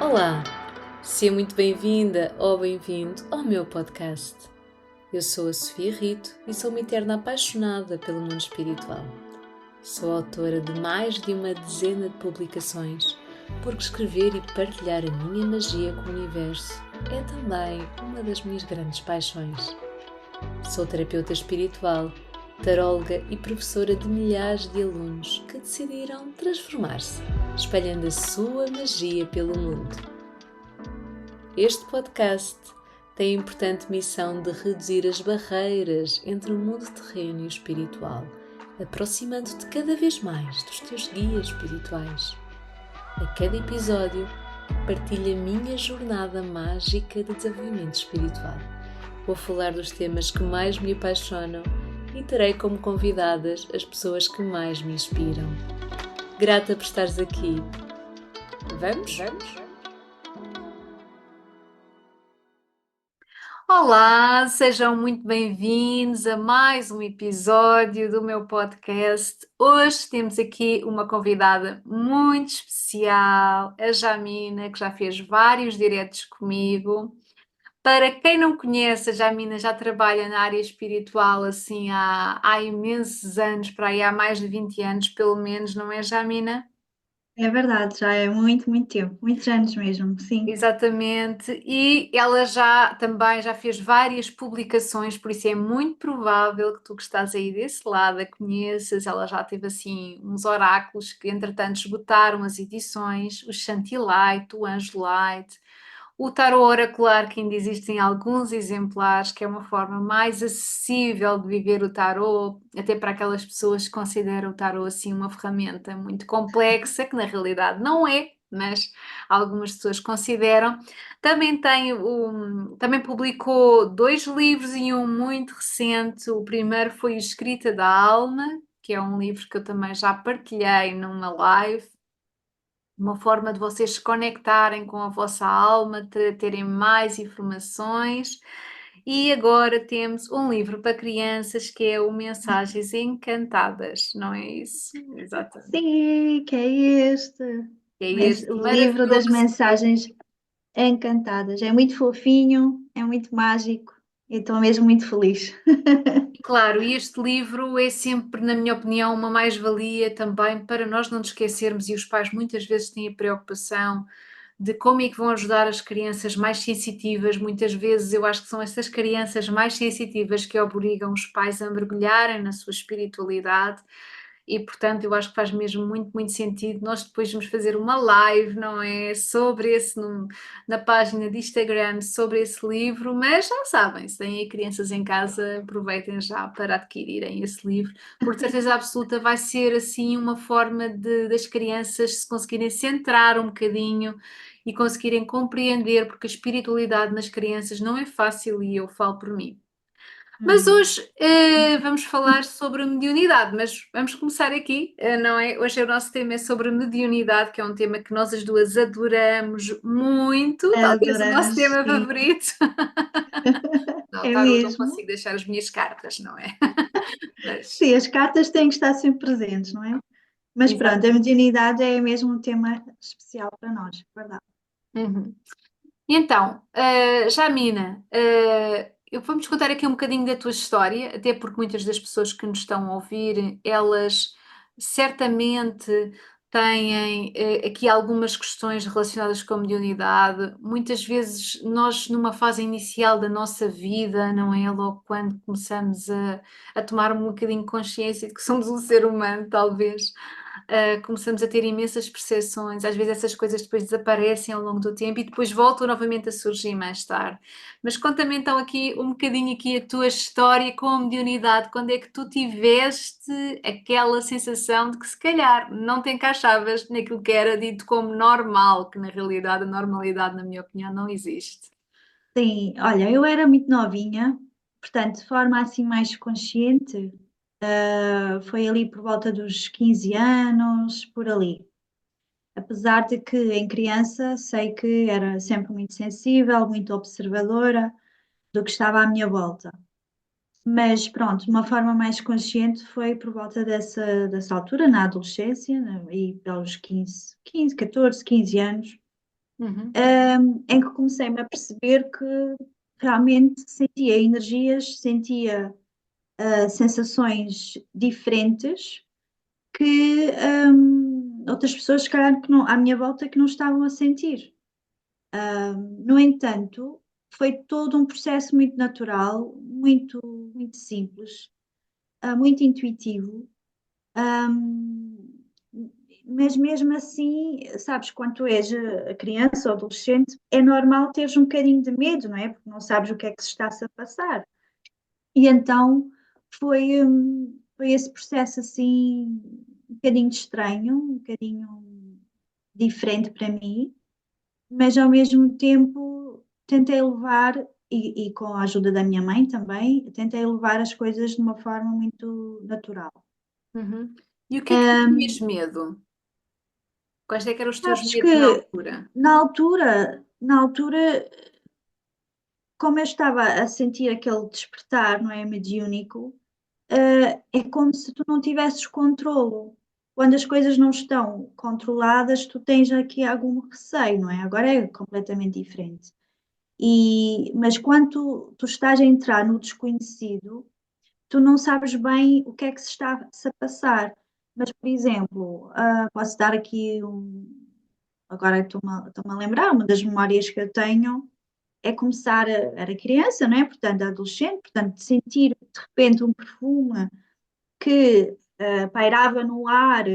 Olá, seja muito bem-vinda ou bem-vindo ao meu podcast. Eu sou a Sofia Rito e sou uma eterna apaixonada pelo mundo espiritual. Sou autora de mais de uma dezena de publicações, porque escrever e partilhar a minha magia com o universo é também uma das minhas grandes paixões. Sou terapeuta espiritual, taróloga e professora de milhares de alunos que decidiram transformar-se, espalhando a sua magia pelo mundo. Este podcast tem a importante missão de reduzir as barreiras entre o mundo terreno e o espiritual, aproximando-te cada vez mais dos teus guias espirituais. A cada episódio, partilho a minha jornada mágica de desenvolvimento espiritual. Vou falar dos temas que mais me apaixonam e terei como convidadas as pessoas que mais me inspiram. Grata por estares aqui. Vamos? Olá, sejam muito bem-vindos a mais um episódio do meu podcast. Hoje temos aqui uma convidada muito especial, a Jamina, que já fez vários diretos comigo. Para quem não conhece, a Jamina já trabalha na área espiritual assim há imensos anos, para aí há mais de 20 anos, pelo menos, não é, Jamina? É verdade, já é muito tempo, muitos anos mesmo, sim. Exatamente, e ela também já fez várias publicações, por isso é muito provável que tu que estás aí desse lado a conheças. Ela já teve assim uns oráculos que entretanto esgotaram as edições, o Shantilite, o Angelite, o tarot oracular, que ainda existem alguns exemplares, que é uma forma mais acessível de viver o tarot, até para aquelas pessoas que consideram o tarot assim uma ferramenta muito complexa, que na realidade não é, mas algumas pessoas consideram. Também publicou 2 livros e um muito recente. O primeiro foi o Escrita da Alma, que é um livro que eu também já partilhei numa live, uma forma de vocês se conectarem com a vossa alma, terem mais informações. E agora temos um livro para crianças que é o Mensagens Encantadas, não é isso? Exatamente. Sim, que é este, É este o livro das maravilhoso livro. mensagens encantadas. É muito fofinho, é muito mágico, e estou mesmo muito feliz. Claro, e este livro é sempre, na minha opinião, uma mais-valia também para nós não nos esquecermos, e os pais muitas vezes têm a preocupação de como é que vão ajudar as crianças mais sensitivas. Muitas vezes eu acho que são essas crianças mais sensitivas que obrigam os pais a mergulharem na sua espiritualidade. E portanto eu acho que faz mesmo muito sentido nós depois vamos fazer uma live, não é? Sobre esse, na página de Instagram, sobre esse livro, mas já sabem, se têm aí crianças em casa, aproveitem já para adquirirem esse livro, porque de certeza absoluta vai ser assim uma forma das crianças se conseguirem centrar um bocadinho e conseguirem compreender, porque a espiritualidade nas crianças não é fácil e eu falo por mim. Mas Hum. hoje vamos falar sobre mediunidade, mas vamos começar aqui, não é? Hoje o nosso tema é sobre mediunidade, que é um tema que nós as duas adoramos muito, talvez o nosso Adoramos, tema sim. favorito. Não, É tarot não mesmo. consigo deixar as minhas cartas, não é? Mas, Sim, as cartas têm que estar sempre presentes, não é? Mas pronto, a exato. mediunidade é mesmo um tema especial para nós, é verdade. Uhum. E então, Jamina, eu vou-me contar aqui um bocadinho da tua história, até porque muitas das pessoas que nos estão a ouvir, elas certamente têm aqui algumas questões relacionadas com a mediunidade. Muitas vezes nós, numa fase inicial da nossa vida, não é? Logo quando começamos a tomar um bocadinho de consciência de que somos um ser humano, talvez começamos a ter imensas percepções, às vezes essas coisas depois desaparecem ao longo do tempo e depois voltam novamente a surgir mais tarde. Mas conta-me então aqui um bocadinho aqui a tua história com a mediunidade, quando é que tu tiveste aquela sensação de que se calhar não te encaixavas naquilo que era dito como normal, que na realidade a normalidade, na minha opinião, não existe. Sim, olha, eu era muito novinha, portanto, de forma assim mais consciente, foi ali por volta dos 15 anos, por ali. Apesar de que em criança sei que era sempre muito sensível, muito observadora do que estava à minha volta. Mas pronto, de uma forma mais consciente foi por volta dessa altura, na adolescência, né, e pelos 15, 14, 15 anos. Uhum. em que comecei-me a perceber que realmente sentia energias, sentia sensações diferentes que outras pessoas, se calhar, que não, à minha volta, que não estavam a sentir. No entanto, foi todo um processo muito natural, muito simples, muito intuitivo. Ahm, mas mesmo assim, sabes, quando tu és criança ou adolescente, é normal teres um bocadinho de medo, não é? Porque não sabes o que é que se está-se a passar. E então foi esse processo assim, um bocadinho estranho, um bocadinho diferente para mim, mas ao mesmo tempo tentei levar, e com a ajuda da minha mãe também, tentei levar as coisas de uma forma muito natural. Uhum. E o que é que tu Ahm, tinhas medo? Quais é que eram os teus Sabes medos na que altura? na altura, como eu estava a sentir aquele despertar, não é, mediúnico, é como se tu não tivesses controlo. Quando as coisas não estão controladas, tu tens aqui algum receio, não é? Agora é completamente diferente. Mas quando tu estás a entrar no desconhecido, tu não sabes bem o que é que se está-se a passar. Mas, por exemplo, posso dar aqui agora estou-me a lembrar, uma das memórias que eu tenho é começar, era criança, não é? Portanto, adolescente, portanto, de sentir de repente um perfume que pairava no ar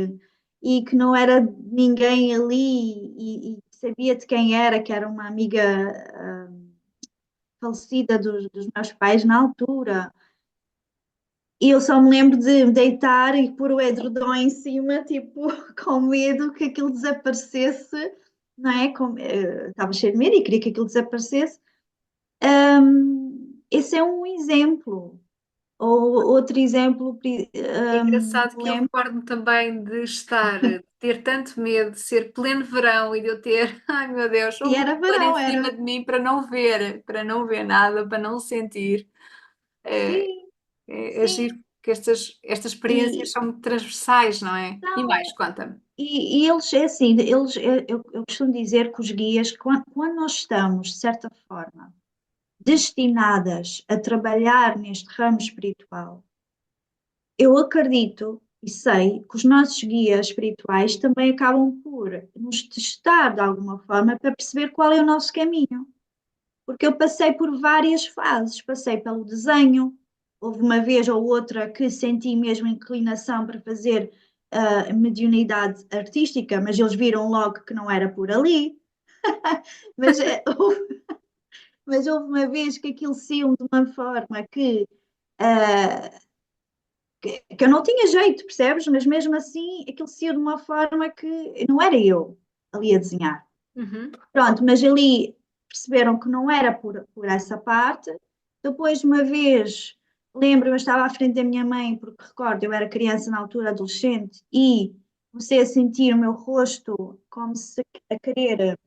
e que não era ninguém ali e sabia de quem era, que era uma amiga falecida dos meus pais na altura. E eu só me lembro de me deitar e pôr o edredom em cima, tipo, com medo que aquilo desaparecesse, não é? Estava cheio de medo e queria que aquilo desaparecesse. Esse é um exemplo. Ou outro exemplo, É engraçado me que eu lembro, recordo-me também de estar, de ter tanto medo, de ser pleno verão e de eu ter, ai meu Deus, e houve um era plano em verão, cima era. de mim para não ver nada, para não sentir. É, Sim, é sim. giro que estas experiências E, são muito transversais, não é? E mais, não, conta-me. e eles, é assim, eu costumo dizer que os guias, quando nós estamos, de certa forma, destinadas a trabalhar neste ramo espiritual, eu acredito e sei que os nossos guias espirituais também acabam por nos testar de alguma forma para perceber qual é o nosso caminho. Porque eu passei por várias fases, passei pelo desenho, houve uma vez ou outra que senti mesmo inclinação para fazer mediunidade artística, mas eles viram logo que não era por ali. Mas, mas houve uma vez que aquilo saiu de uma forma uh, que eu não tinha jeito, percebes? Mas mesmo assim aquilo saiu de uma forma que não era eu ali a desenhar. Uhum. Pronto, mas ali perceberam que não era por essa parte. Depois, de uma vez, lembro-me, eu estava à frente da minha mãe, porque recordo, eu era criança na altura, adolescente, e comecei a sentir o meu rosto como se a querer,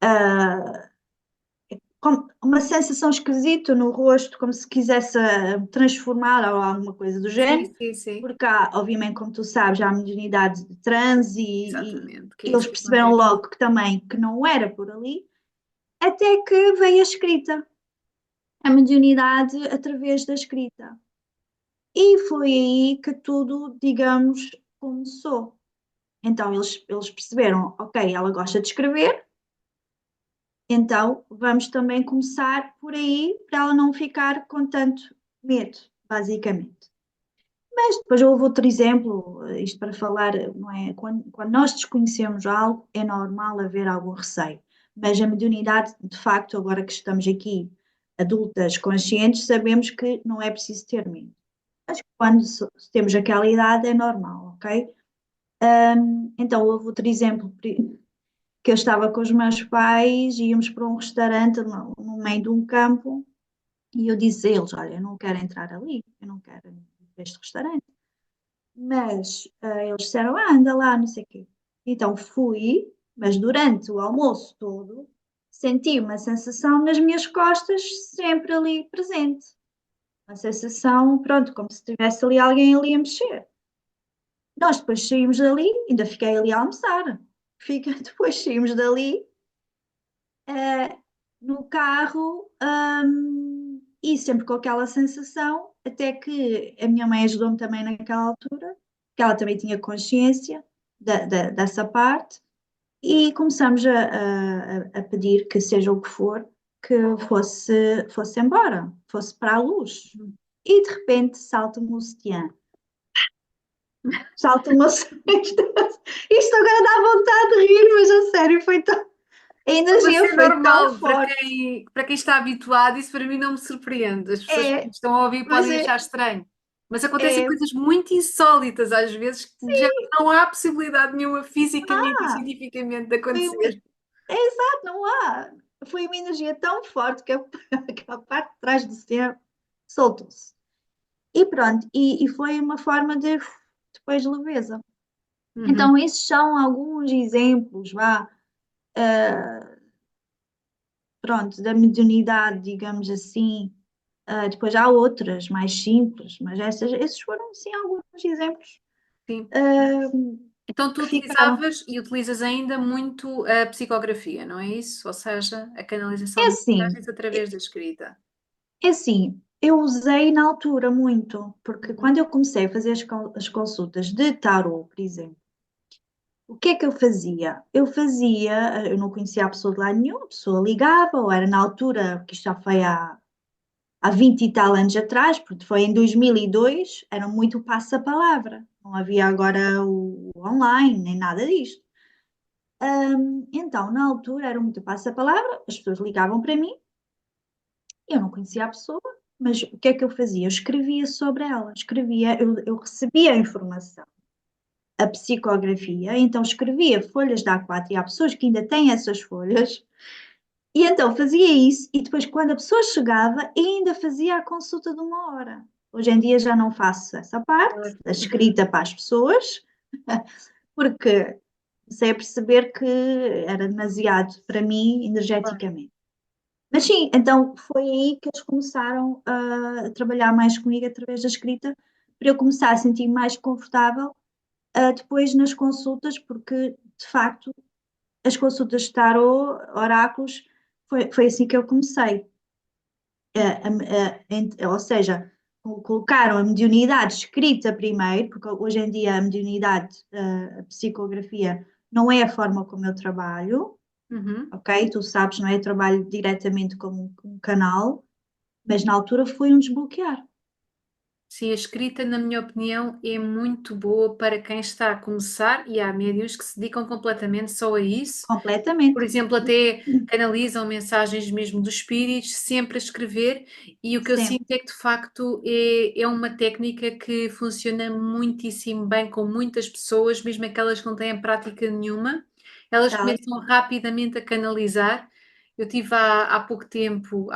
ah, como uma sensação esquisita no rosto, como se quisesse transformar ou alguma coisa do Sim, género. sim, sim. Porque há, obviamente, como tu sabes, há mediunidade de transe Exatamente, que e é eles isso que perceberam acontece. logo que também que não era por ali. Até que veio a escrita, a mediunidade através da escrita. E foi aí que tudo, digamos, começou. Então eles perceberam, ok, ela gosta de escrever, então vamos também começar por aí para ela não ficar com tanto medo, basicamente. Mas depois houve outro exemplo, isto para falar, não é? Quando nós desconhecemos algo, é normal haver algum receio. Mas a mediunidade, de facto, agora que estamos aqui adultas, conscientes, sabemos que não é preciso ter medo. Mas quando temos aquela idade, é normal, ok? Então houve outro exemplo, que eu estava com os meus pais, íamos para um restaurante no meio de um campo, e eu disse a eles, olha, eu não quero entrar ali, eu não quero ir para este restaurante. Mas eles disseram, anda lá, não sei o quê. Então fui, mas durante o almoço todo senti uma sensação nas minhas costas sempre ali presente. Uma sensação, pronto, como se tivesse ali alguém ali a mexer. Nós depois saímos dali, ainda fiquei ali a almoçar. Depois saímos dali eh, no carro, e sempre com aquela sensação, até que a minha mãe ajudou-me também naquela altura, que ela também tinha consciência dessa parte, e começamos a pedir que seja o que for, que fosse embora, fosse para a luz. E de repente salta-me o sutiã. Salta-me o sutiã. Isto agora dá vontade de rir, mas a sério, a Para energia ser foi tão normal, forte. para quem está habituado, isso para mim não me surpreende. As pessoas que É, me estão a ouvir mas podem achar estranho. Mas acontecem é, coisas muito insólitas às vezes que já não há possibilidade nenhuma fisicamente e ah, cientificamente de foi uma, acontecer. é exato, não há. Foi uma energia tão forte que aquela parte de trás do sutiã soltou-se. E pronto, e foi uma forma de depois leveza. Uhum. Então, esses são alguns exemplos, vá, pronto, da mediunidade, digamos assim. Depois há outras mais simples, mas esses foram, sim, alguns exemplos Sim. ah, Então tu que ficaram. utilizavas e utilizas ainda muito a psicografia, não é isso? Ou seja, a É canalização de assim, mensagens através da escrita. é assim, eu usei na altura muito, porque Uhum. quando eu comecei a fazer as consultas de tarot, por exemplo, o que é que eu fazia? Eu não conhecia a pessoa de lado nenhum, a pessoa ligava, ou era na altura, que isto já foi há 20 e tal anos atrás, porque foi em 2002, era muito passa-palavra. Não havia agora o online, nem nada disto. Então, na altura, era muito passa-palavra, as pessoas ligavam para mim, eu não conhecia a pessoa, mas o que é que eu fazia? Eu escrevia sobre ela, eu recebia a informação, a psicografia, então escrevia folhas de A4 e há pessoas que ainda têm essas folhas. E então fazia isso, e depois, quando a pessoa chegava, ainda fazia a consulta de 1 hora. Hoje em dia já não faço essa parte, Claro. da escrita para as pessoas, porque comecei a perceber que era demasiado para mim energeticamente. Mas sim, então foi aí que eles começaram a trabalhar mais comigo através da escrita, para eu começar a sentir mais confortável depois nas consultas, porque de facto as consultas de tarot, oráculos, foi assim que eu comecei. Ou seja, colocaram a mediunidade escrita primeiro, porque hoje em dia a mediunidade, a psicografia, não é a forma como eu trabalho, Uhum. ok? Tu sabes, não é? Eu trabalho diretamente como um canal, mas na altura foi um desbloquear, Sim, a escrita, na minha opinião, é muito boa para quem está a começar e há médiuns que se dedicam completamente só a isso. Por completamente. exemplo, até canalizam mensagens mesmo dos espíritos, sempre a escrever, e o que eu Sempre. sinto é que de facto é uma técnica que funciona muitíssimo bem com muitas pessoas, mesmo aquelas que não têm prática nenhuma, elas Tal e começam qual. rapidamente a canalizar. Eu tive há pouco tempo,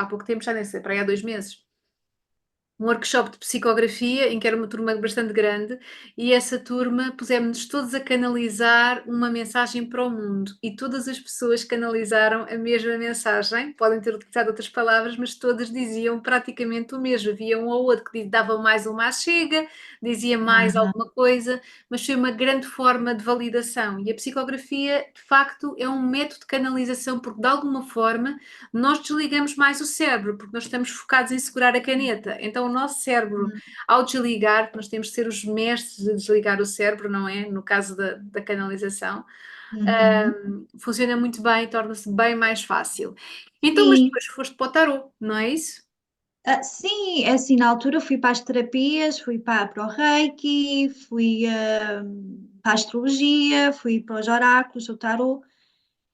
já nem sei, para aí há 2 meses um workshop de psicografia em que era uma turma bastante grande e essa turma pusemos-nos todos a canalizar uma mensagem para o mundo e todas as pessoas canalizaram a mesma mensagem, podem ter utilizado outras palavras, mas todas diziam praticamente o mesmo. Havia um ou outro que dava mais uma chega, dizia mais Aham. alguma coisa, mas foi uma grande forma de validação e a psicografia de facto é um método de canalização porque de alguma forma nós desligamos mais o cérebro, porque nós estamos focados em segurar a caneta. Então, o nosso cérebro, ao desligar, nós temos de ser os mestres de desligar o cérebro, não é? No caso da canalização, Uhum. funciona muito bem, torna-se bem mais fácil. Então, mas Sim. depois foste para o tarot, não é isso? Sim, é assim, na altura fui para as terapias, fui para o Reiki, fui para a astrologia, fui para os oráculos, o tarot,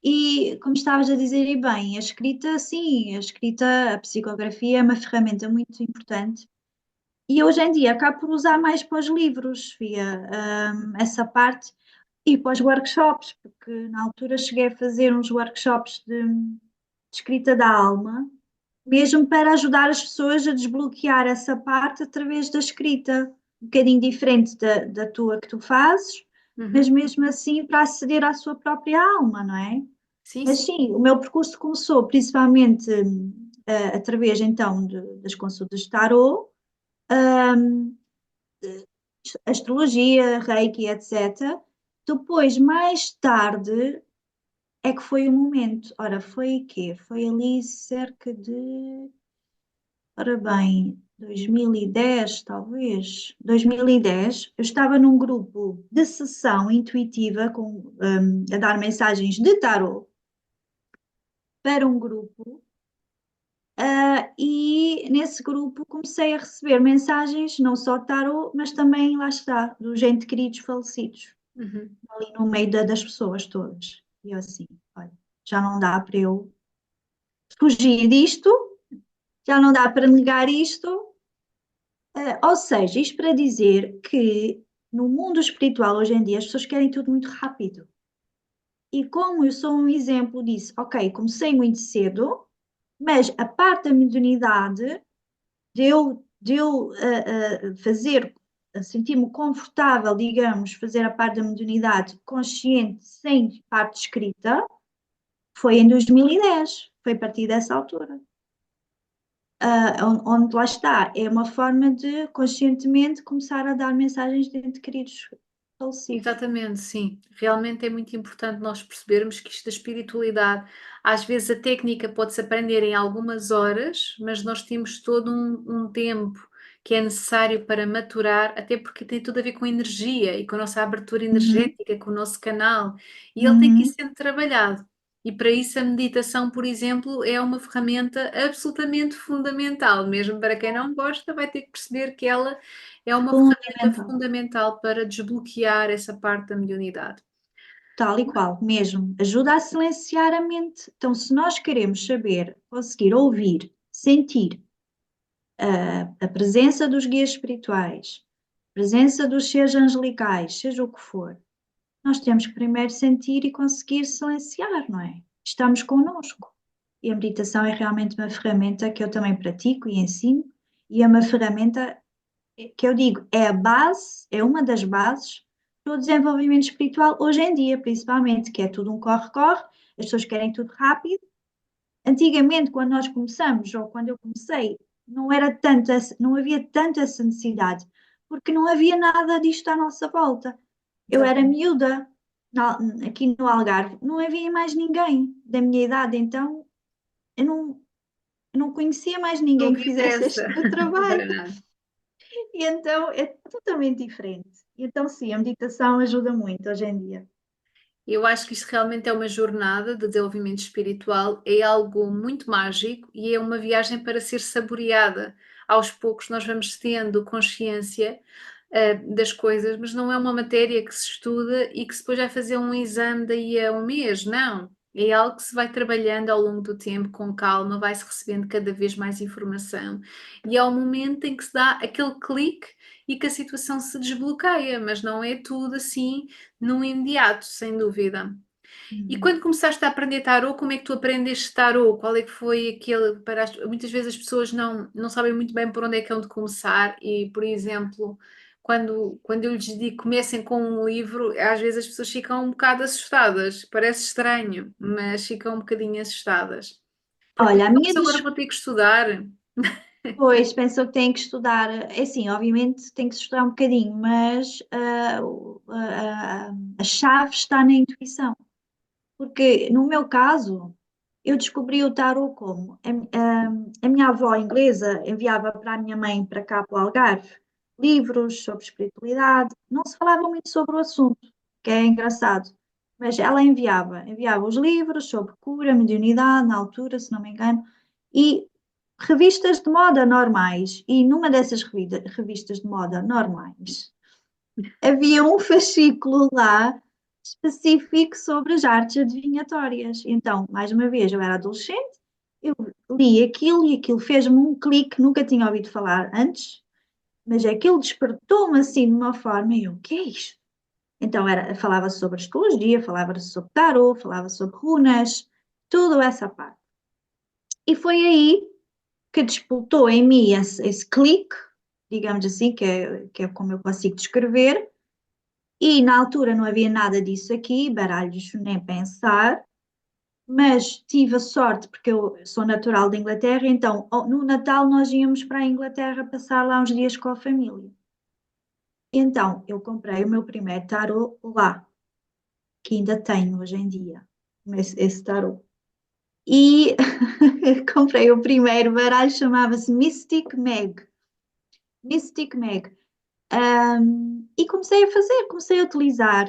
e como estavas a dizer, e bem, a escrita, sim, a escrita, a psicografia é uma ferramenta muito importante, e hoje em dia acabo por usar mais para os livros, via essa parte, e para os workshops, porque na altura cheguei a fazer uns workshops de escrita da alma, mesmo para ajudar as pessoas a desbloquear essa parte através da escrita, um bocadinho diferente da tua que tu fazes, mas Uhum. mesmo assim para aceder à sua própria alma, não é? Sim, Mas sim. sim, o meu percurso começou principalmente através então das consultas de tarot, hum, astrologia, reiki, etc. Depois, mais tarde, é que foi o momento. Ora, foi o quê? Foi ali cerca de, ora bem, 2010, talvez. 2010, eu estava num grupo de sessão intuitiva a dar mensagens de tarot para um grupo. E nesse grupo comecei a receber mensagens, não só de tarot, mas também, lá está, dos entes queridos falecidos, Uhum. ali no meio das pessoas todas. E eu assim, olha, já não dá para eu fugir disto, já não dá para negar isto. Ou seja, isto para dizer que no mundo espiritual hoje em dia as pessoas querem tudo muito rápido. E como eu sou um exemplo disso, ok, comecei muito cedo, mas a parte da mediunidade de eu fazer, sentir-me confortável, digamos, fazer a parte da mediunidade consciente, sem parte escrita, foi em 2010, foi a partir dessa altura. Onde lá está, é uma forma de conscientemente começar a dar mensagens de entes queridos falecidos. Exatamente, sim. Realmente é muito importante nós percebermos que isto da espiritualidade, às vezes a técnica pode-se aprender em algumas horas, mas nós temos todo um tempo que é necessário para maturar, até porque tem tudo a ver com energia e com a nossa abertura Uhum, energética, com o nosso canal, e ele tem que ir uhum, sendo trabalhado. E para isso a meditação, por exemplo, é uma ferramenta absolutamente fundamental. Mesmo para quem não gosta, vai ter que perceber que ela é uma ferramenta fundamental. fundamental para desbloquear essa parte da mediunidade. Tal e qual, mesmo. Ajuda a silenciar a mente. Então, se nós queremos saber, conseguir ouvir, sentir a presença dos guias espirituais, a presença dos seres angelicais, seja o que for, nós temos que primeiro sentir e conseguir silenciar, não é? Estamos connosco. E a meditação é realmente uma ferramenta que eu também pratico e ensino, e é uma ferramenta que eu digo, é a base, é uma das bases do desenvolvimento espiritual hoje em dia, principalmente, que é tudo um corre-corre, as pessoas querem tudo rápido. Antigamente, quando nós começamos, ou quando eu comecei, não era tanto, não havia tanto essa necessidade, porque não havia nada disto à nossa volta. Eu era Exatamente. miúda, aqui no Algarve, não havia mais ninguém da minha idade, então eu não, eu não conhecia mais Não ninguém que havia fizesse pressa este meu trabalho. para nada. E então é totalmente diferente. E então, sim, a meditação ajuda muito hoje em dia. Eu acho que isto realmente é uma jornada de desenvolvimento espiritual, é algo muito mágico e é uma viagem para ser saboreada. Aos poucos nós vamos tendo consciência, das coisas, mas não é uma matéria que se estuda e que se depois vai fazer um exame daí a um mês, não. É algo que se vai trabalhando ao longo do tempo, com calma, vai-se recebendo cada vez mais informação e há um momento em que se dá aquele clique e que a situação se desbloqueia, mas não é tudo assim no imediato, sem dúvida. E Uhum. quando começaste a aprender tarot, como é que tu aprendeste tarot? Qual é que foi aquele para muitas vezes as pessoas não sabem muito bem por onde é que hão de começar e, por exemplo, quando eu lhes digo comecem com um livro, às vezes as pessoas ficam um bocado assustadas. Parece estranho, mas ficam um bocadinho assustadas. Porque Olha, a pensam, minha "Mas agora vou ter que estudar." depois pensou que tem que estudar. É assim, obviamente tem que se estudar um bocadinho, mas a chave está na intuição. Porque no meu caso, eu descobri o tarot como a minha avó inglesa enviava para a minha mãe para cá, para o Algarve, livros sobre espiritualidade. Não se falava muito sobre o assunto, que é engraçado, mas ela enviava os livros sobre cura, mediunidade, na altura, se não me engano, e revistas de moda normais. E numa dessas revistas de moda normais, havia um fascículo lá específico sobre as artes adivinhatórias. Então, mais uma vez, eu era adolescente, eu li aquilo e aquilo fez-me um clique, nunca tinha ouvido falar antes, mas aquilo despertou-me assim de uma forma, e eu, o que é isto? Então, falava sobre astrologia, falava sobre tarot, falava sobre runas, tudo essa parte. E foi aí que disputou em mim esse clique, digamos assim, que é como eu consigo descrever. E na altura não havia nada disso aqui, baralhos nem pensar, mas tive a sorte, porque eu sou natural da Inglaterra, então no Natal nós íamos para a Inglaterra passar lá uns dias com a família. Então eu comprei o meu primeiro tarot lá, que ainda tenho hoje em dia. esse tarot. E comprei o primeiro baralho, chamava-se Mystic Meg. Mystic Meg. E comecei a fazer, comecei a utilizar,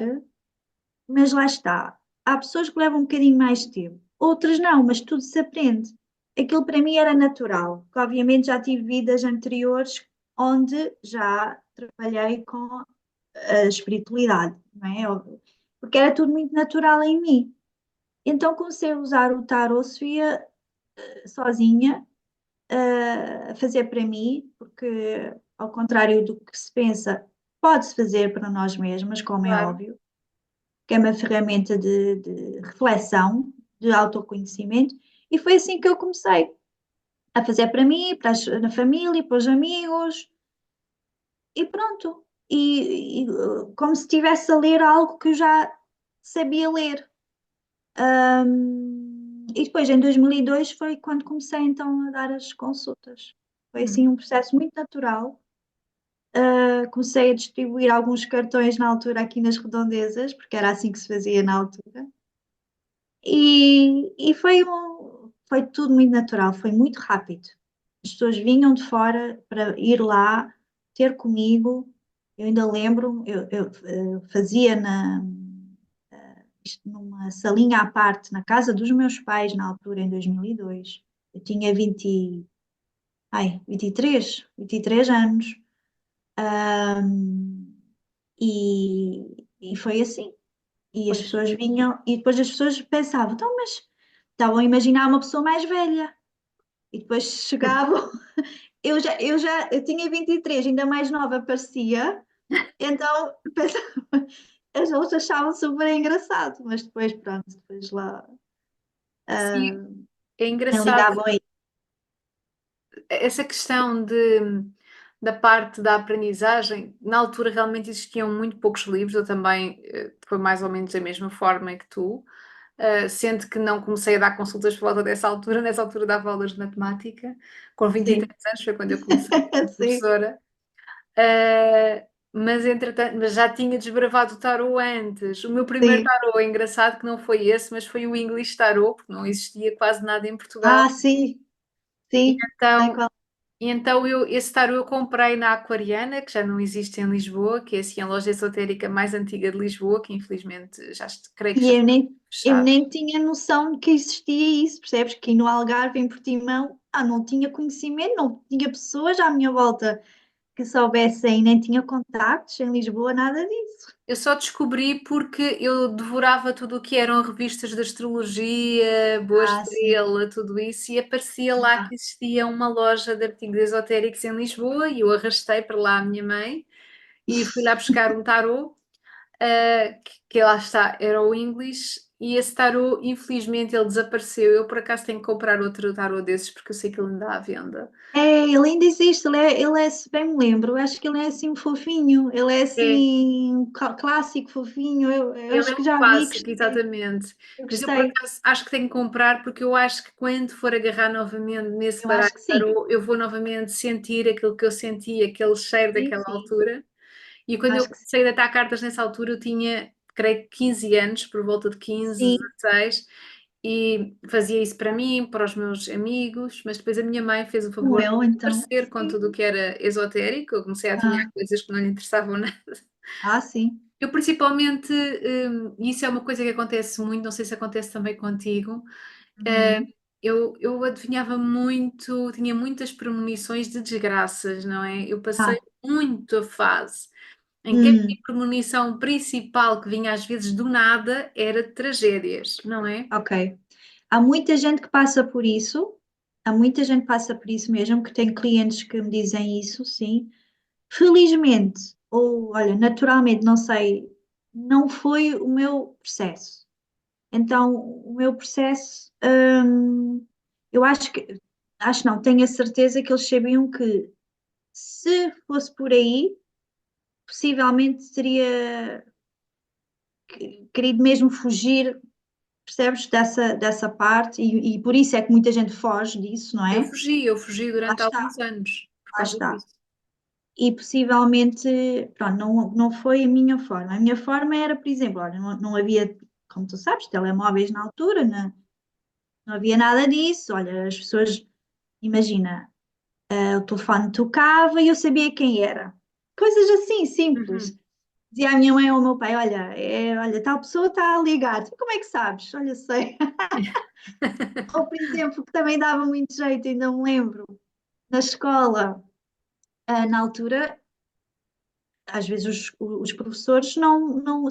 mas lá está. Há pessoas que levam um bocadinho mais de tempo, outras não, mas tudo se aprende. Aquilo para mim era natural, porque obviamente já tive vidas anteriores onde já trabalhei com a espiritualidade, não é? Porque era tudo muito natural em mim. Então comecei a usar o tarot Sofia sozinha, a fazer para mim, porque ao contrário do que se pensa, pode-se fazer para nós mesmas, como é Claro. óbvio, que é uma ferramenta de reflexão, de autoconhecimento, e foi assim que eu comecei a fazer para mim, para na família, para os amigos, e pronto. Como se estivesse a ler algo que eu já sabia ler. E depois, em 2002, foi quando comecei então a dar as consultas. Foi assim Hum. um processo muito natural. Comecei a distribuir alguns cartões na altura aqui nas redondezas, porque era assim que se fazia na altura. E foi tudo muito natural, foi muito rápido. As pessoas vinham de fora para ir lá ter comigo. Eu ainda lembro, eu fazia numa salinha à parte na casa dos meus pais, na altura, em 2002. Eu tinha 23 anos. E foi assim. E as Pois. pessoas vinham, e depois as pessoas pensavam, então, mas estavam a imaginar uma pessoa mais velha. E depois chegavam, eu tinha 23, ainda mais nova parecia, então pensava, as outras achavam super engraçado, mas depois, pronto, depois lá Sim, é nem engraçado ligavam aí. essa questão da parte da aprendizagem. Na altura realmente existiam muito poucos livros, eu também foi mais ou menos da mesma forma que tu. Sendo que não comecei a dar consultas por volta dessa altura, nessa altura dava aulas de matemática, com vinte e Sim, três anos foi quando eu comecei como sim, professora. Mas entretanto, mas já tinha desbravado o tarot antes. O meu primeiro sim. tarot é engraçado que não foi esse, mas foi o English Tarot, porque não existia quase nada em Portugal. Ah, sim, sim, sei Então, qual. então esse tarot eu comprei na Aquariana, que já não existe em Lisboa, que é assim a loja esotérica mais antiga de Lisboa, que infelizmente creio que E já eu está. nem tinha noção de que existia isso, percebes? Que no Algarve, em Portimão, não tinha conhecimento, não tinha pessoas à minha volta que soubessem, nem tinha contactos em Lisboa, nada disso. Eu só descobri porque eu devorava tudo o que eram revistas de astrologia, Boa Ah, sim. Estrela, tudo isso, e aparecia lá Ah, que existia uma loja de artigos esotéricos em Lisboa e eu arrastei para lá a minha mãe e fui lá buscar um tarô, que lá está, era o English, e esse tarô, infelizmente, ele desapareceu. Eu por acaso tenho que comprar outro tarô desses porque eu sei que ele ainda há à venda. ele ainda existe, se bem me lembro, acho que ele é assim fofinho, ele é É, assim clássico, fofinho, eu ele acho é que um já vi, clássico, gostei, exatamente. eu Mas eu, por gostei, acaso, acho que tenho que comprar porque eu acho que quando for agarrar novamente nesse eu baralho acho que de sim, tarô, eu vou novamente sentir aquilo que eu senti, aquele cheiro sim, daquela sim, altura. E quando eu acho que sim. comecei a deitar cartas nessa altura, eu tinha, creio que 15 anos, por volta de 15, Sim, 16, e fazia isso para mim, para os meus amigos, mas depois a minha mãe fez o o favor meu de então, aparecer com tudo o sim, que era esotérico. Eu comecei a adivinhar ah, coisas que não lhe interessavam nada. sim, Eu principalmente, e isso é uma coisa que acontece muito, não sei se acontece também contigo, uhum. eu adivinhava muito, tinha muitas premonições de desgraças, não é? Eu passei Ah, muito a fase em que a minha hum, premonição principal, que vinha às vezes do nada, era de tragédias, não é? ok. Há muita gente que passa por isso, há muita gente que passa por isso mesmo, que tem clientes que me dizem isso, sim. Felizmente, ou olha, naturalmente, não sei, não foi o meu processo. Então, o meu processo, eu acho não, tenho a certeza que eles sabiam que se fosse por aí, possivelmente teria querido mesmo fugir, percebes, dessa parte, e por isso é que muita gente foge disso, não é? Eu fugi Lá durante está, alguns anos por lá causa está. disso. E possivelmente, pronto, não foi a minha forma. A minha forma era, por exemplo, olha, não havia. como tu sabes, telemóveis na altura, não havia nada disso. Olha, as pessoas, imagina, o telefone tocava e eu sabia quem era. Coisas assim, simples. Uhum. Dizia à minha mãe ou ao meu pai: olha, olha, tal pessoa está a ligar. Tu, como é que sabes? Olha, sei. Ou, por exemplo, que também dava muito jeito, ainda me lembro, na escola, na altura, às vezes os professores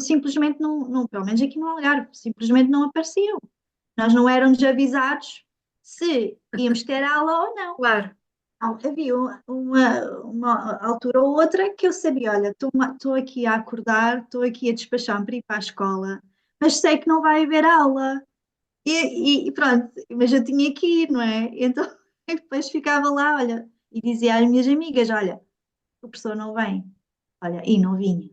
simplesmente pelo menos aqui no Algarve, simplesmente não apareciam. Nós não éramos avisados se íamos ter aula ou não. Claro. Havia uma altura ou outra que eu sabia, olha, estou aqui a acordar, estou aqui a despachar-me para ir para a escola, mas sei que não vai haver aula. E pronto, mas eu tinha que ir, não é? Então eu depois ficava lá, olha, e dizia às minhas amigas, olha, o professor não vem, olha, e não vinha.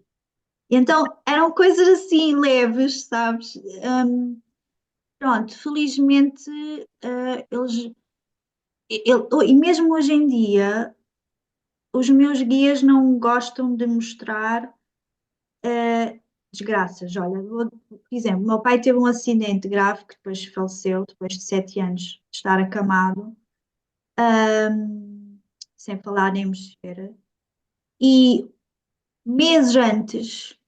E então eram coisas assim leves, sabes? Pronto, felizmente eles, e mesmo hoje em dia, os meus guias não gostam de mostrar desgraças. Olha, por exemplo, meu pai teve um acidente grave que depois faleceu, depois de 7 anos de estar acamado, sem falar em mexer. E meses antes,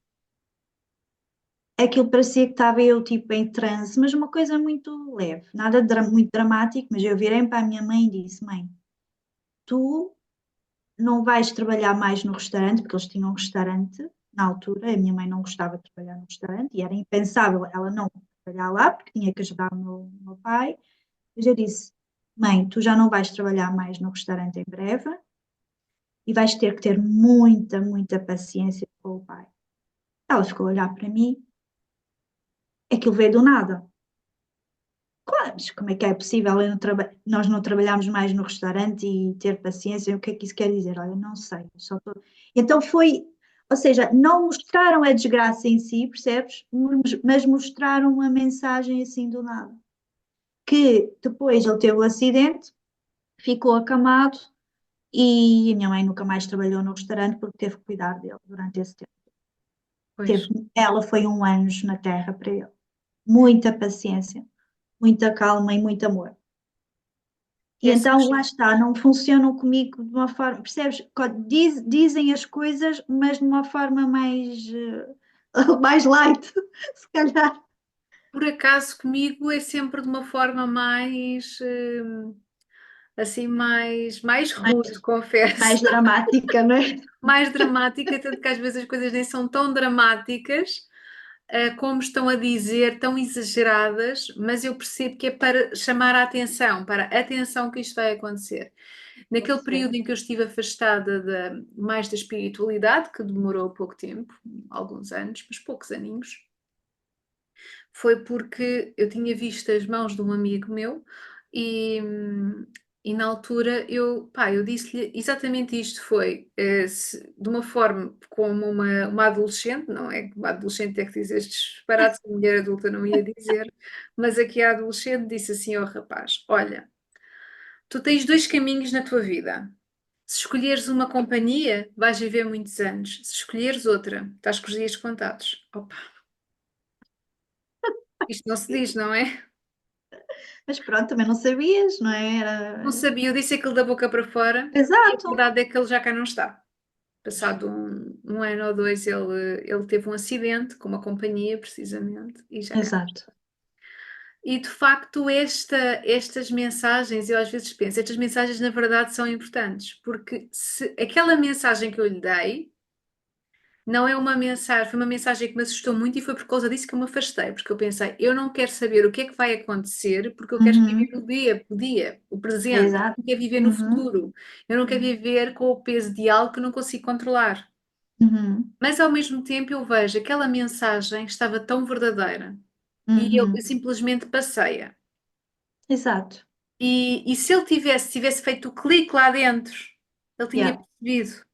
aquilo parecia que estava eu tipo em transe, mas uma coisa muito leve, nada muito dramático, mas eu virei para a minha mãe e disse, mãe, tu não vais trabalhar mais no restaurante, porque eles tinham um restaurante na altura, a minha mãe não gostava de trabalhar no restaurante e era impensável ela não trabalhar lá, porque tinha que ajudar o meu pai. Mas eu disse, mãe, tu já não vais trabalhar mais no restaurante em breve e vais ter que ter muita, muita paciência com o pai. Ela ficou a olhar para mim, aquilo veio do nada. Claro, mas como é que é possível nós não trabalharmos mais no restaurante e ter paciência? O que é que isso quer dizer? Olha, não sei. Então foi, ou seja, não mostraram a desgraça em si, percebes? Mas mostraram uma mensagem assim do nada. Que depois ele teve o acidente, ficou acamado e a minha mãe nunca mais trabalhou no restaurante porque teve que cuidar dele durante esse tempo. Pois. Ela foi um anjo na terra para ele. Muita paciência, muita calma e muito amor. E então Essas, lá está, não funcionam comigo de uma forma, percebes? Dizem as coisas, mas de uma forma mais, mais light, se calhar. por acaso, comigo é sempre de uma forma mais, assim, mais rude, Mais, confesso. mais dramática, não é? Mais dramática, tanto que às vezes as coisas nem são tão dramáticas, como estão a dizer, tão exageradas, mas eu percebo que é para chamar a atenção, para a atenção que isto vai acontecer. Naquele Pode ser. período em que eu estive afastada mais da espiritualidade, que demorou pouco tempo, alguns anos, mas poucos aninhos, foi porque eu tinha visto as mãos de um amigo meu e, e na altura eu disse-lhe exatamente isto, foi de uma forma como uma adolescente, não é? Uma adolescente é que diz estes disparates, a mulher adulta não ia dizer, mas aqui a adolescente disse assim ao rapaz, olha, tu tens dois caminhos na tua vida. Se escolheres uma companhia, vais viver muitos anos. Se escolheres outra, estás com os dias contados. Opa, isto não se diz, não é? Mas pronto, também não sabias, não é? Não sabia, eu disse aquilo da boca para fora e a Exato, verdade é que ele já cá não está. Passado um ano ou dois, ele teve um acidente com uma companhia, precisamente, e já cá. exato. E de facto, estas mensagens, eu às vezes penso, estas mensagens na verdade são importantes, porque se aquela mensagem que eu lhe dei não é uma mensagem, foi uma mensagem que me assustou muito e foi por causa disso que eu me afastei, porque eu pensei, eu não quero saber o que é que vai acontecer, porque eu quero viver Uhum, o dia, o presente, eu exato. não quero viver no Uhum, futuro, eu não quero viver com o peso de algo que eu não consigo controlar. uhum, Mas ao mesmo tempo eu vejo aquela mensagem estava tão verdadeira e eu uhum. simplesmente passei-a. Exato. E se ele tivesse feito o clique lá dentro, ele tinha Yeah, percebido.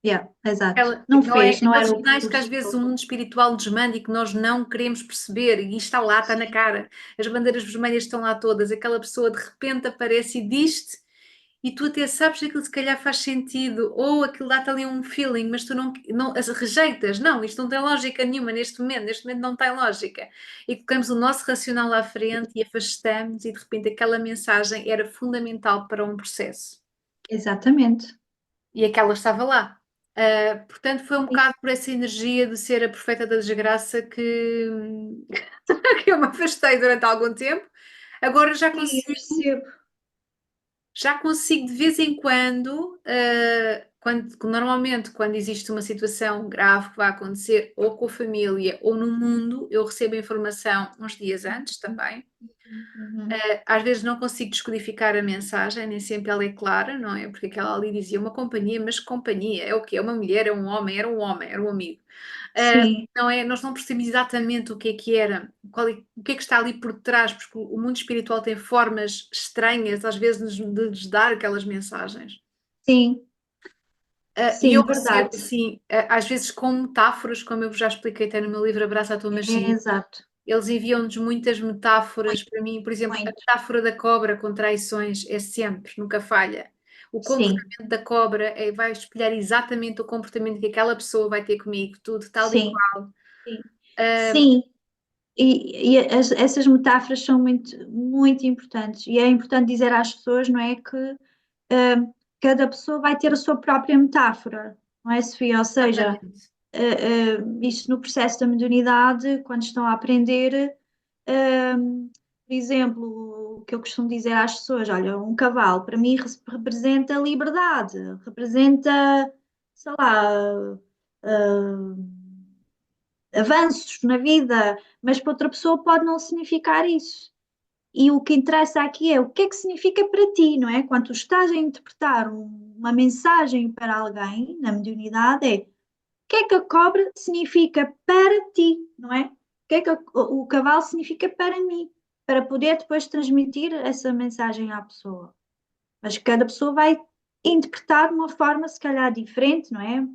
yeah, exato. Não Não é fez, não aqueles era sinais o que às vezes o ciclo. mundo espiritual nos manda e que nós não queremos perceber, e está lá, está na Sim. cara, as bandeiras vermelhas estão lá todas, aquela pessoa de repente aparece e diz-te, e tu até sabes que aquilo se calhar faz sentido, ou aquilo dá-te ali um feeling, mas tu não as rejeitas. Não, isto não tem lógica nenhuma neste momento não tem lógica. E colocamos o nosso racional à frente e afastamos, e de repente aquela mensagem era fundamental para um processo. Exatamente. E aquela estava lá. Portanto, foi um Sim, bocado por essa energia de ser a profeta da desgraça que, que eu me afastei durante algum tempo. Agora sim, eu percebo. já consigo de vez em quando, normalmente quando existe uma situação grave que vai acontecer ou com a família ou no mundo, eu recebo a informação uns dias antes também. Uhum. Às vezes não consigo descodificar a mensagem, nem sempre ela é clara, não é? Porque aquela ali dizia uma companhia, mas que companhia? É o quê? É uma mulher? É um homem? Era um homem? Era um amigo? Sim, Não é? Nós não percebemos exatamente o que era, o que é que está ali por trás, porque o mundo espiritual tem formas estranhas, às vezes, de nos dar aquelas mensagens. sim, E eu sim, percebo, verdade. assim, às vezes com metáforas, como eu já expliquei até no meu livro Abraça a Tua É Magia. exato. Eles enviam-nos muitas metáforas Muito, para mim, por exemplo, a muito. metáfora da cobra com traições é sempre, nunca falha. O Sim, comportamento da cobra vai espelhar exatamente o comportamento que aquela pessoa vai ter comigo, tudo tal e sim, qual. sim. Ah, Sim, essas metáforas são muito, muito importantes. E é importante dizer às pessoas, não é, que cada pessoa vai ter a sua própria metáfora, não é, Sofia? Ou seja, exatamente. isto no processo da mediunidade, quando estão a aprender, por exemplo, o que eu costumo dizer às pessoas, olha, um cavalo para mim representa liberdade, representa, sei lá, avanços na vida, mas para outra pessoa pode não significar isso. E o que interessa aqui é o que é que significa para ti, não é? Quando tu estás a interpretar uma mensagem para alguém na mediunidade, é o que é que a cobra significa para ti, não é? O que é que o cavalo significa para mim, para poder depois transmitir essa mensagem à pessoa. Mas cada pessoa vai interpretar de uma forma, se calhar, diferente, não é?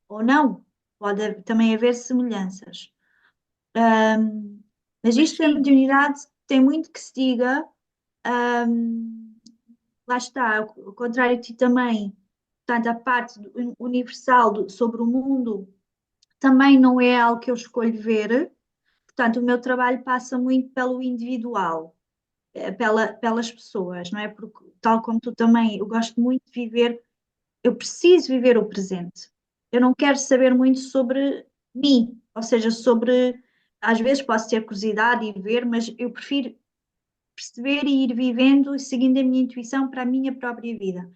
Ou não. Pode também haver semelhanças. Mas Mas isto da sim, mediunidade tem muito que se diga. Ahm, Lá está, ao contrário de ti também, portanto, a parte universal sobre o mundo também não é algo que eu escolho ver. Portanto, o meu trabalho passa muito pelo individual, pelas pessoas, não é? Porque, tal como tu também, eu gosto muito de viver, eu preciso viver o presente. Eu não quero saber muito sobre mim, ou seja, sobre. Às vezes posso ter curiosidade e ver, mas eu prefiro perceber e ir vivendo e seguindo a minha intuição para a minha própria vida.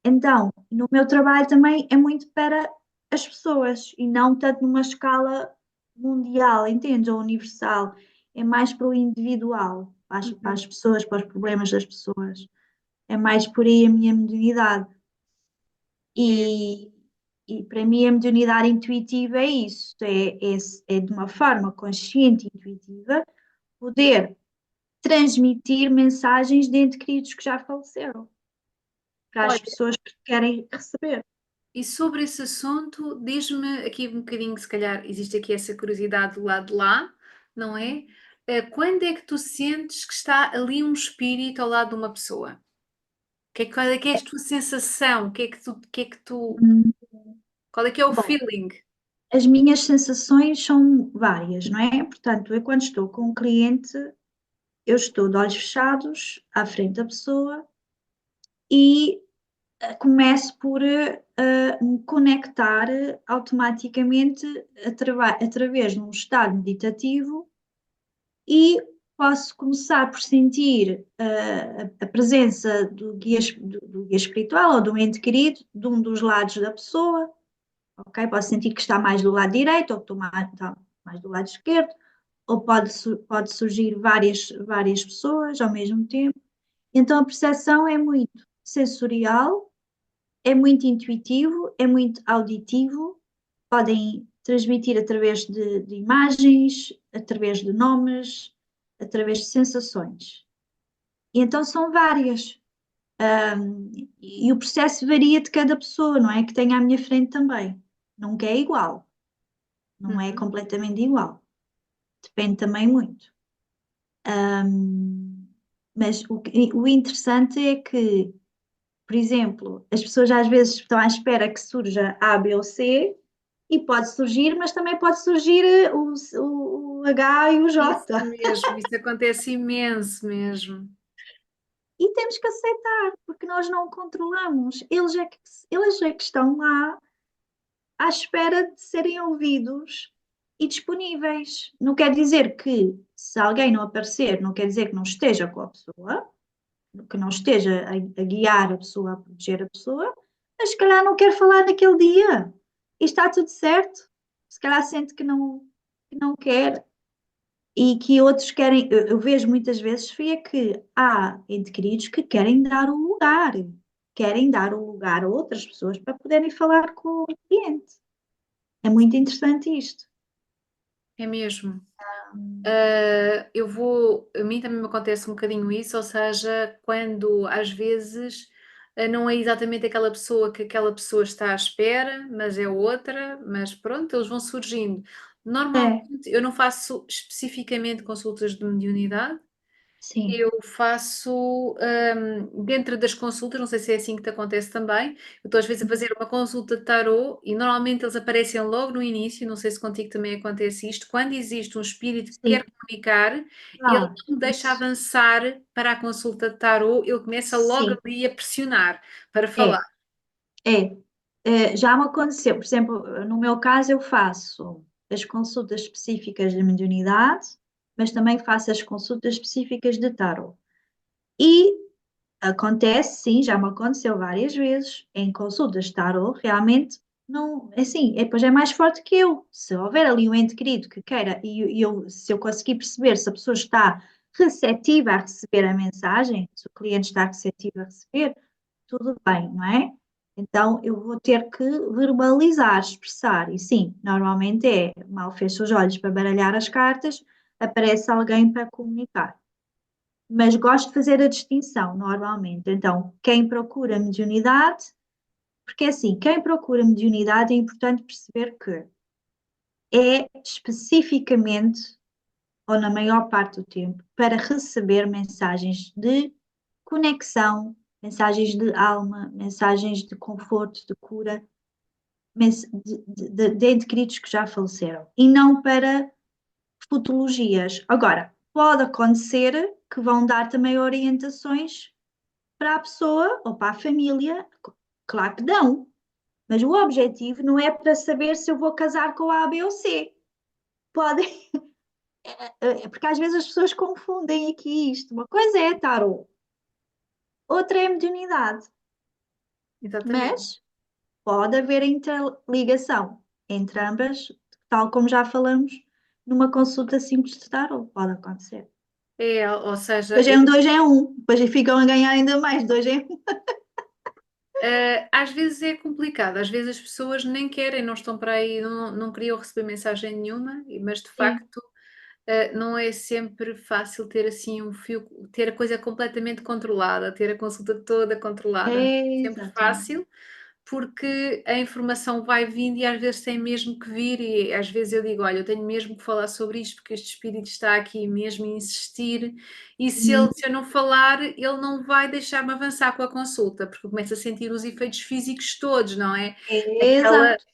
Então, no meu trabalho também é muito para as pessoas e não tanto numa escala mundial, entende? Ou universal. É mais para o individual, para as pessoas, para os problemas das pessoas. É mais por aí a minha mediunidade. é, E, e para mim a mediunidade intuitiva é isso, é de uma forma consciente e intuitiva poder transmitir mensagens de entes queridos que já faleceram para as olha, pessoas que querem receber. e sobre esse assunto, diz-me aqui um bocadinho, se calhar existe aqui essa curiosidade do lado de lá, não é? Quando é que tu sentes que está ali um espírito ao lado de uma pessoa? Qual é que é a tua sensação? Hum, Qual é que é o Bom, feeling? as minhas sensações são várias, não é? Portanto, eu quando estou com um cliente, eu estou de olhos fechados à frente da pessoa e começo por me conectar automaticamente através de um estado meditativo e posso começar por sentir a presença do guia espiritual ou do ente querido de um dos lados da pessoa, ok? Posso sentir que está mais do lado direito ou que está mais do lado esquerdo, ou pode surgir várias pessoas ao mesmo tempo. Então a percepção é muito sensorial, é muito intuitivo, é muito auditivo, podem transmitir através de imagens, através de nomes, através de sensações. E então são várias. E o processo varia de cada pessoa, não é? Que tenha à minha frente também. Nunca é igual, não é Uhum. completamente igual. Depende também muito. Mas o interessante é que, por exemplo, as pessoas às vezes estão à espera que surja A, B ou C e pode surgir, mas também pode surgir o H e o Isso J. mesmo, isso acontece imenso mesmo. E temos que aceitar, porque nós não controlamos. Eles é que estão lá à espera de serem ouvidos e disponíveis. Não quer dizer que, se alguém não aparecer, não quer dizer que não esteja com a pessoa, que não esteja a guiar a pessoa, a proteger a pessoa, mas se calhar não quer falar naquele dia. E está tudo certo. Se calhar sente que não quer e que outros querem. Eu vejo muitas vezes, Sofia, que há entes queridos que querem dar o lugar a outras pessoas para poderem falar com o cliente. É muito interessante isto. É mesmo. A mim também me acontece um bocadinho isso, ou seja, quando às vezes não é exatamente aquela pessoa que aquela pessoa está à espera, mas é outra, mas pronto, eles vão surgindo. Normalmente É, eu não faço especificamente consultas de mediunidade. sim, Eu faço, dentro das consultas, não sei se é assim que te acontece também. Eu estou às vezes a fazer uma consulta de tarô e normalmente eles aparecem logo no início. Não sei se contigo também acontece isto. Quando existe um espírito que quer sim. comunicar, ele Ah, não deixa isso, avançar para a consulta de tarô, ele começa logo sim, ali a pressionar para é, falar. é. Já me aconteceu, por exemplo, no meu caso, eu faço as consultas específicas de mediunidade, mas também faço as consultas específicas de tarot. E acontece, sim, já me aconteceu várias vezes, em consultas de tarot, realmente não, é assim, depois é mais forte que eu. Se houver ali um ente querido que queira, se eu conseguir perceber se a pessoa está receptiva a receber a mensagem, se o cliente está receptivo a receber, tudo bem, não é? Então eu vou ter que verbalizar, expressar, e sim, normalmente é, mal fecho os olhos para baralhar as cartas, aparece alguém para comunicar. Mas gosto de fazer a distinção, normalmente. Então, quem procura mediunidade, porque é assim, quem procura mediunidade é importante perceber que é especificamente, ou na maior parte do tempo, para receber mensagens de conexão, mensagens de alma, mensagens de conforto, de cura, de entes queridos que já faleceram, e não para futologias. Agora, pode acontecer que vão dar também orientações para a pessoa ou para a família, claro que dão, mas o objetivo não é para saber se eu vou casar com a B ou C. Podem, porque às vezes as pessoas confundem aqui isto. Uma coisa é tarot, outra é mediunidade, Exatamente. mas pode haver interligação entre ambas, tal como já falamos numa consulta simples de tarot, pode acontecer. É, ou seja, Depois é um dois em um, depois ficam a ganhar ainda mais dois em um. às vezes é complicado, às vezes as pessoas nem querem, não estão para aí, não queriam receber mensagem nenhuma, mas de Sim, facto não é sempre fácil ter assim um fio, ter a coisa completamente controlada, ter a consulta toda controlada. Não é é sempre exatamente. fácil, porque a informação vai vindo e às vezes tem mesmo que vir, e às vezes eu digo, olha, eu tenho mesmo que falar sobre isto, porque este espírito está aqui mesmo a insistir, e Uhum. se eu não falar, ele não vai deixar-me avançar com a consulta, porque eu começo a sentir os efeitos físicos todos, não é? Aquela, Exato,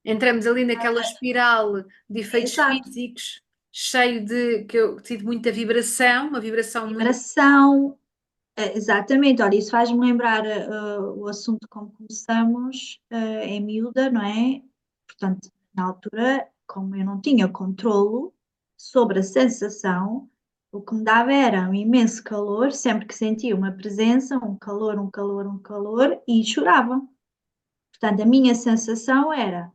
entramos ali naquela espiral de efeitos exato. físicos, cheio de que eu tive muita vibração, uma vibração muito. Vibração, exatamente. Olha, isso faz-me lembrar o assunto como começamos, em miúda, não é? Portanto, na altura, como eu não tinha controlo sobre a sensação, o que me dava era um imenso calor, sempre que sentia uma presença, um calor, um calor, um calor, e chorava. Portanto, a minha sensação era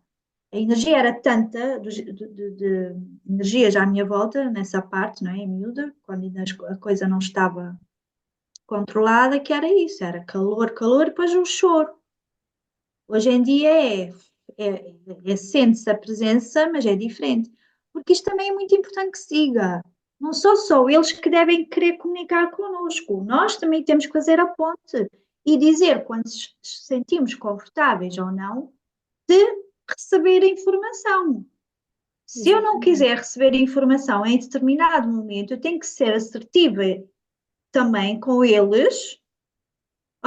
a energia era tanta de energias à minha volta, nessa parte, não é? Em miúda, quando ainda a coisa não estava controlada, que era isso, era calor, calor, e depois o choro. Hoje em dia sente-se a presença, mas é diferente. Porque isto também é muito importante que se diga. Não são só eles que devem querer comunicar connosco, nós também temos que fazer a ponte e dizer quando nos sentimos confortáveis ou não de receber a informação. Se eu não Exatamente. quiser receber informação em determinado momento, eu tenho que ser assertiva também com eles.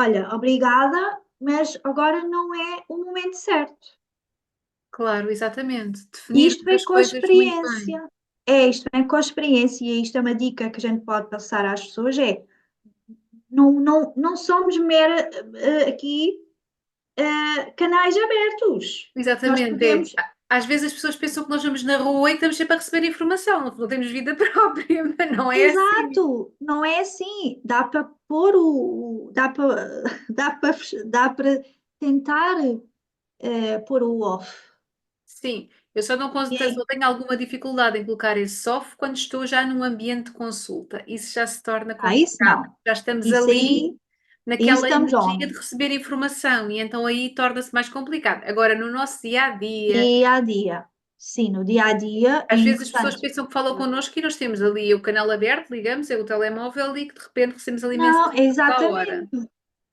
olha, obrigada, mas agora não é o momento certo. Claro, exatamente. Isto Definirmos vem as com a coisas muito bem. experiência. Isto vem com a experiência e isto é uma dica que a gente pode passar às pessoas, não somos mera aqui canais abertos. Nós Exatamente, podemos, às vezes as pessoas pensam que nós vamos na rua e estamos sempre a receber informação, não temos vida própria, mas não é assim. exato, não é assim. Dá para pôr dá para dá para tentar pôr o off. Sim, eu só não É, só tenho alguma dificuldade em colocar esse off quando estou já num ambiente de consulta. Isso já se torna isso complicado. não. Já estamos Isso ali aí naquela estamos energia de on. receber informação e então aí torna-se mais complicado. Agora, no nosso dia a dia, Dia a dia. Sim, no dia a dia é às vezes as pessoas importante. pensam que falam connosco e nós temos ali o canal aberto, ligamos, é o telemóvel e que de repente recebemos ali Não, mensagens toda a hora. exatamente.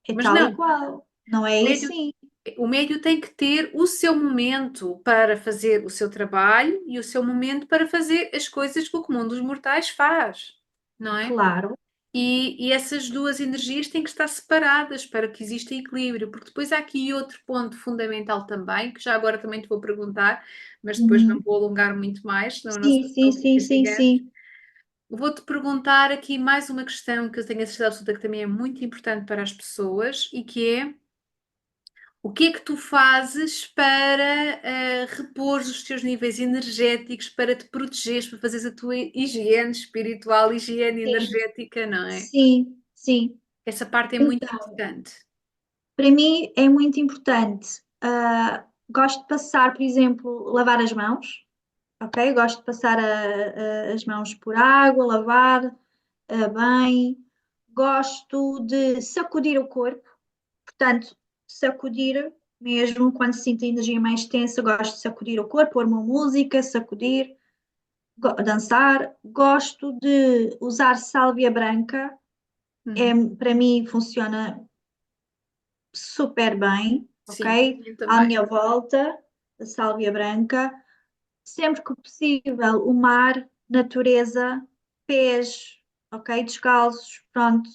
É Mas tal e não, qual. Não é o médio, assim. o médio tem que ter o seu momento para fazer o seu trabalho e o seu momento para fazer as coisas que o comum dos mortais faz, não é? Claro. E essas duas energias têm que estar separadas para que exista equilíbrio, porque depois há aqui outro ponto fundamental também, que já agora também te vou perguntar, mas depois não Uhum. vou alongar muito mais, senão a nossa Sim, sim, discussão sim, fica sim, gigante. sim. Vou-te perguntar aqui mais uma questão que eu tenho a certeza absoluta que também é muito importante para as pessoas e que é o que é que tu fazes para repor os teus níveis energéticos, para te protegeres, para fazeres a tua higiene espiritual, higiene Sim, energética, não é? sim, sim. Essa parte é muito Então, importante. para mim é muito importante. Gosto de passar, por exemplo, lavar as mãos, ok? Gosto de passar as mãos por água, lavar bem. Gosto de sacudir o corpo, portanto, sacudir mesmo quando sinto a energia mais tensa, gosto de sacudir o corpo, pôr uma música, sacudir, dançar. Gosto de usar sálvia branca, Uhum. para mim funciona super bem, Sim, para ok? mim À também. minha volta, a sálvia branca. Sempre que possível, o mar, natureza, pés, ok? Descalços, pronto,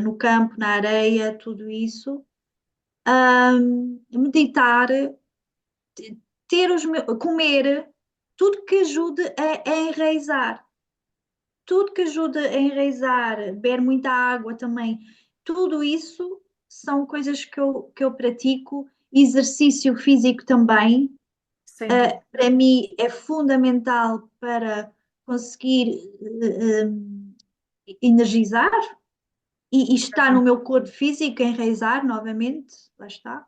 no campo, na areia, tudo isso. Meditar, comer, tudo que ajude a enraizar. Tudo que ajude a enraizar, beber muita água também, tudo isso são coisas que eu pratico. Exercício físico também, Sem dúvida. para mim é fundamental para conseguir energizar e estar no meu corpo físico, enraizar novamente, lá está.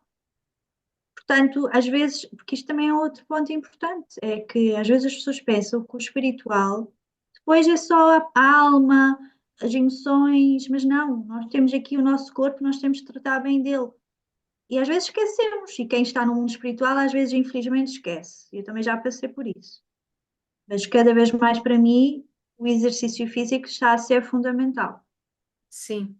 Portanto, às vezes, porque isto também é outro ponto importante, é que às vezes as pessoas pensam que o espiritual depois é só a alma, as emoções, mas não, nós temos aqui o nosso corpo, nós temos que tratar bem dele. E às vezes esquecemos, e quem está no mundo espiritual às vezes infelizmente esquece. Eu também já passei por isso. Mas cada vez mais para mim o exercício físico está a ser fundamental. Sim.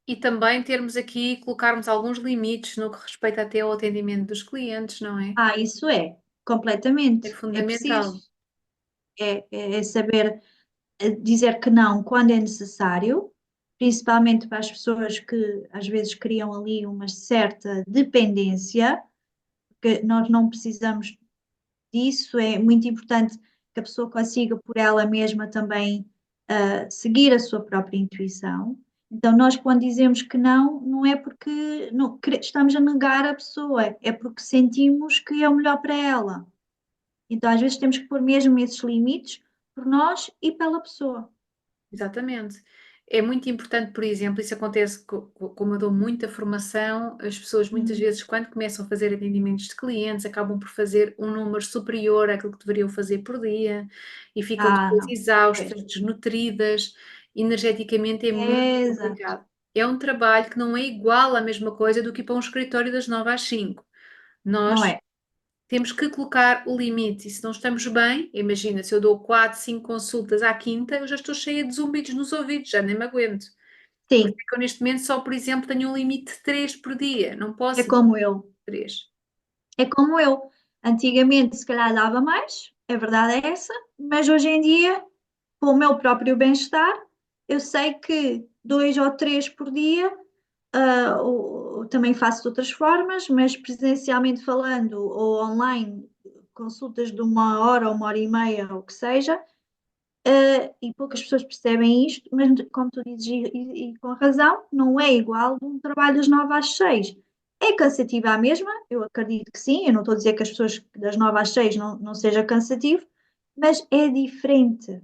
E também termos aqui, colocarmos alguns limites no que respeita até ao atendimento dos clientes, não é? Isso é, É completamente. É fundamental. preciso. É saber dizer que não quando é necessário, principalmente para as pessoas que às vezes criam ali uma certa dependência, porque nós não precisamos disso. É muito importante que a pessoa consiga por ela mesma também seguir a sua própria intuição. Então, nós quando dizemos que não, não é porque estamos a negar a pessoa, é porque sentimos que é o melhor para ela. Então, às vezes temos que pôr mesmo esses limites por nós e pela pessoa. Exatamente. É muito importante, por exemplo, isso acontece como eu dou muita formação, as pessoas muitas Hum. vezes, quando começam a fazer atendimentos de clientes, acabam por fazer um número superior àquilo que deveriam fazer por dia e ficam depois Não. exaustas, Pois. desnutridas, energeticamente é muito Exato. complicado. É um trabalho que não é igual à mesma coisa do que ir para um escritório das 9 às 5. Não Nós é? temos que colocar o limite. E se não estamos bem, imagina, se eu dou 4, 5 consultas à quinta, eu já estou cheia de zumbidos nos ouvidos, já nem me aguento. Por isso Sim, é que eu neste momento só, por exemplo, tenho um limite de 3 por dia. Não é posso ir como eu. 3. É como eu. Antigamente, se calhar, dava mais, a verdade é essa, mas hoje em dia, com o meu próprio bem-estar, eu sei que 2 ou 3 por dia Também faço de outras formas, mas presencialmente falando ou online, consultas de 1 hora, 1 hora e meia, ou o que seja, e poucas pessoas percebem isto, mas como tu dizes, e com razão, não é igual de um trabalho das 9 às 6. É cansativo à mesma, eu acredito que sim, eu não estou a dizer que as pessoas das 9 às 6 não seja cansativo, mas é diferente.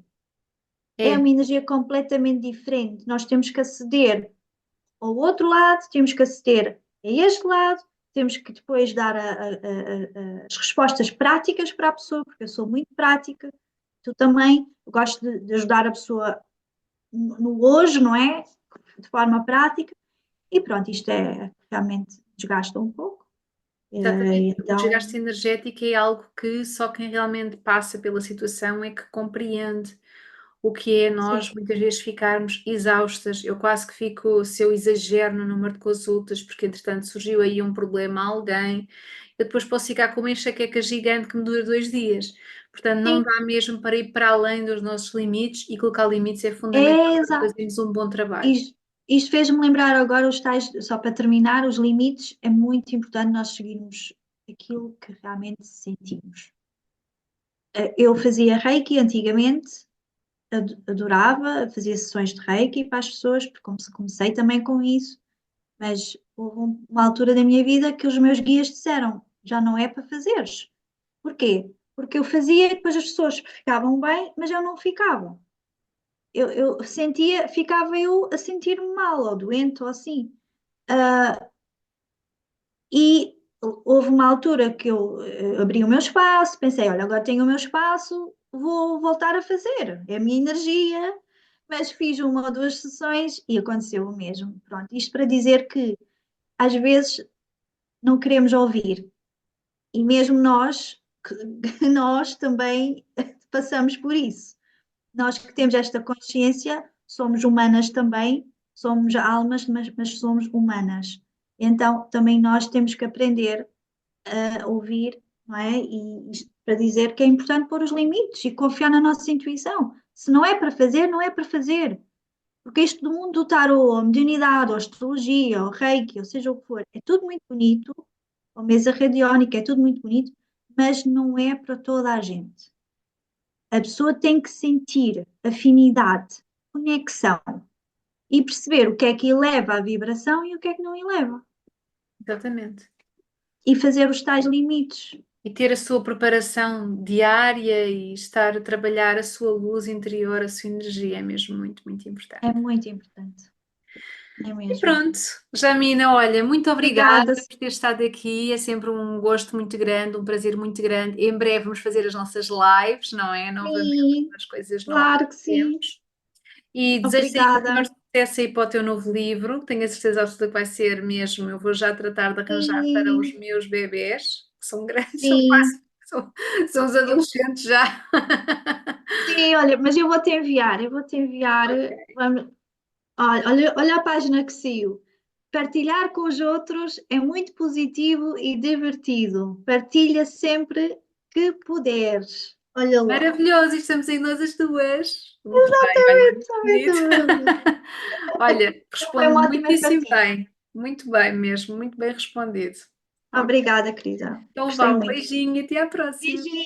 É É, uma energia completamente diferente. Nós temos que aceder ao outro lado, temos que aceder a este lado, temos que depois dar as respostas práticas para a pessoa, porque eu sou muito prática, tu também, eu gosto de ajudar a pessoa no hoje, não é? De forma prática, e pronto, isto realmente desgasta um pouco. exatamente. O Então, desgaste energético é algo que só quem realmente passa pela situação é que compreende o que é nós sim, muitas vezes ficarmos exaustas. Eu quase que fico, se eu exagero no número de consultas, porque entretanto surgiu aí um problema a alguém, eu depois posso ficar com uma enxaqueca gigante que me dura 2 dias. Portanto, não sim, dá mesmo para ir para além dos nossos limites e colocar limites é fundamental é para exato. fazermos um bom trabalho. Isto fez-me lembrar agora os tais, só para terminar, os limites, é muito importante nós seguirmos aquilo que realmente sentimos. Eu fazia Reiki antigamente, adorava, fazia sessões de Reiki para as pessoas, porque comecei também com isso, mas houve uma altura da minha vida que os meus guias disseram, já não é para fazeres. Porquê? Porque eu fazia e depois as pessoas ficavam bem, mas eu não ficava. Eu sentia, ficava eu a sentir-me mal, ou doente, ou assim. E houve uma altura que eu abri o meu espaço, pensei, olha, agora tenho o meu espaço, vou voltar a fazer, é a minha energia, mas fiz 1 ou 2 sessões e aconteceu o mesmo. Pronto, isto para dizer que às vezes não queremos ouvir, e mesmo nós, que nós também passamos por isso. Nós que temos esta consciência, somos humanas também, somos almas, mas somos humanas. Então, também nós temos que aprender a ouvir, não é? E isto para dizer que é importante pôr os limites e confiar na nossa intuição. Se não é para fazer, não é para fazer. Porque isto do mundo do tarô, a mediunidade, a astrologia, o reiki, ou seja o que for, é tudo muito bonito, a mesa radiónica é tudo muito bonito, mas não é para toda a gente. A pessoa tem que sentir afinidade, conexão e perceber o que é que eleva a vibração e o que é que não eleva. Exatamente. E fazer os tais limites. E ter a sua preparação diária e estar a trabalhar a sua luz interior, a sua energia é mesmo muito, muito importante. É muito importante. É E mesmo. pronto, Jamina, olha, muito obrigada Obrigada. por ter estado aqui. É sempre um gosto muito grande, um prazer muito grande. Em breve vamos fazer as nossas lives, não é? Novamente, Sim, as coisas não há claro que sim. tempos. E desejo-te aí o Obrigada. melhor sucesso aí para o teu novo livro. Tenho a certeza absoluta que vai ser mesmo. Eu vou já tratar de arranjar para os Sim, meus bebés, que são grandes, são sim. quase, são os Eu- adolescentes já. sim, olha, mas eu vou te enviar. Eu vou te enviar. Ok. Vamos, olha a página que saiu. Partilhar com os outros é muito positivo e divertido. Partilha sempre que puderes. Olha lá. Maravilhoso, e estamos aí nós as duas. Muito bem, olha, muito Exatamente, bonito. exatamente. Olha, Foi responde uma ótima muitíssimo partilha. bem, muito bem mesmo, muito bem respondido. Ok. Obrigada, querida. Então Gostei vá, um muito. beijinho e até à próxima. Beijinho.